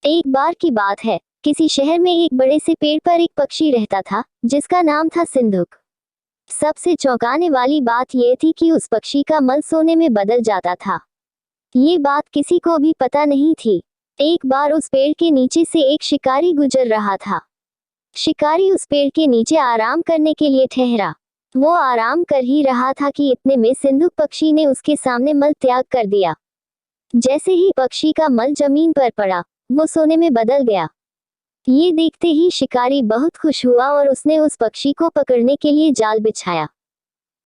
एक बार की बात है, किसी शहर में एक बड़े से पेड़ पर एक पक्षी रहता था, जिसका नाम था सिंधुक। सबसे चौंकाने वाली बात यह थी कि उस पक्षी का मल सोने में बदल जाता था। ये बात किसी को भी पता नहीं थी। एक बार उस पेड़ के नीचे से एक शिकारी गुजर रहा था। शिकारी उस पेड़ के नीचे आराम करने के लिए ठहरा। वो आराम कर ही रहा था कि इतने में सिंधुक पक्षी ने उसके सामने मल त्याग कर दिया। जैसे ही पक्षी का मल जमीन पर पड़ा, वो सोने में बदल गया। ये देखते ही शिकारी बहुत खुश हुआ और उसने उस पक्षी को पकड़ने के लिए जाल बिछाया।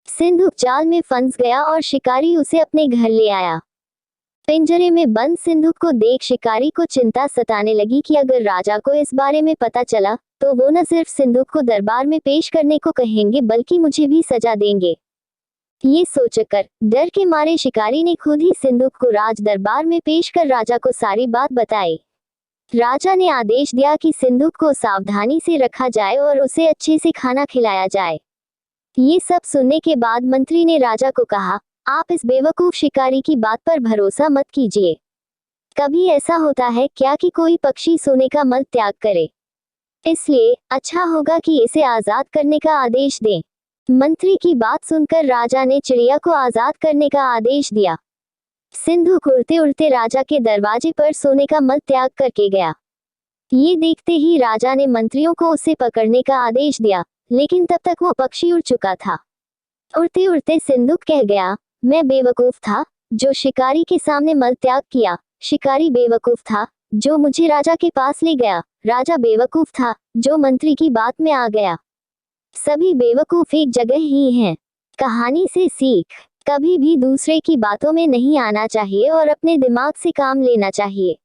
सिंधुक जाल में फंस गया और शिकारी उसे अपने घर ले आया। पिंजरे में बंद सिंधुक को देख शिकारी को चिंता सताने लगी कि अगर राजा को इस बारे में पता चला तो वो न सिर्फ सिंधुक को दरबार में पेश करने को कहेंगे बल्कि मुझे भी सजा देंगे। ये सोचकर डर के मारे शिकारी ने खुद ही सिंधुक को राज दरबार में पेश कर राजा को सारी बात बताई। राजा ने आदेश दिया कि सिंधुक को सावधानी से रखा जाए और उसे अच्छे से खाना खिलाया जाए। ये सब सुनने के बाद मंत्री ने राजा को कहा, आप इस बेवकूफ शिकारी की बात पर भरोसा मत कीजिए। कभी ऐसा होता है क्या कि कोई पक्षी सोने का मल त्याग करे? इसलिए अच्छा होगा कि इसे आजाद करने का आदेश दें। मंत्री की बात सुनकर राजा ने चिड़िया को आजाद करने का आदेश दिया। सिंधुक उड़ते उड़ते राजा के दरवाजे पर सोने का मल त्याग करके गया। ये देखते ही राजा ने मंत्रियों को उसे पकड़ने का आदेश दिया, लेकिन तब तक वो पक्षी उड़ चुका था। उड़ते उड़ते सिंधुक कह गया, मैं बेवकूफ था जो शिकारी के सामने मल त्याग किया। शिकारी बेवकूफ था जो मुझे राजा के पास ले गया। राजा बेवकूफ था जो मंत्री की बात में आ गया। सभी बेवकूफ एक जगह ही हैं। कहानी से सीख, कभी भी दूसरे की बातों में नहीं आना चाहिए और अपने दिमाग से काम लेना चाहिए।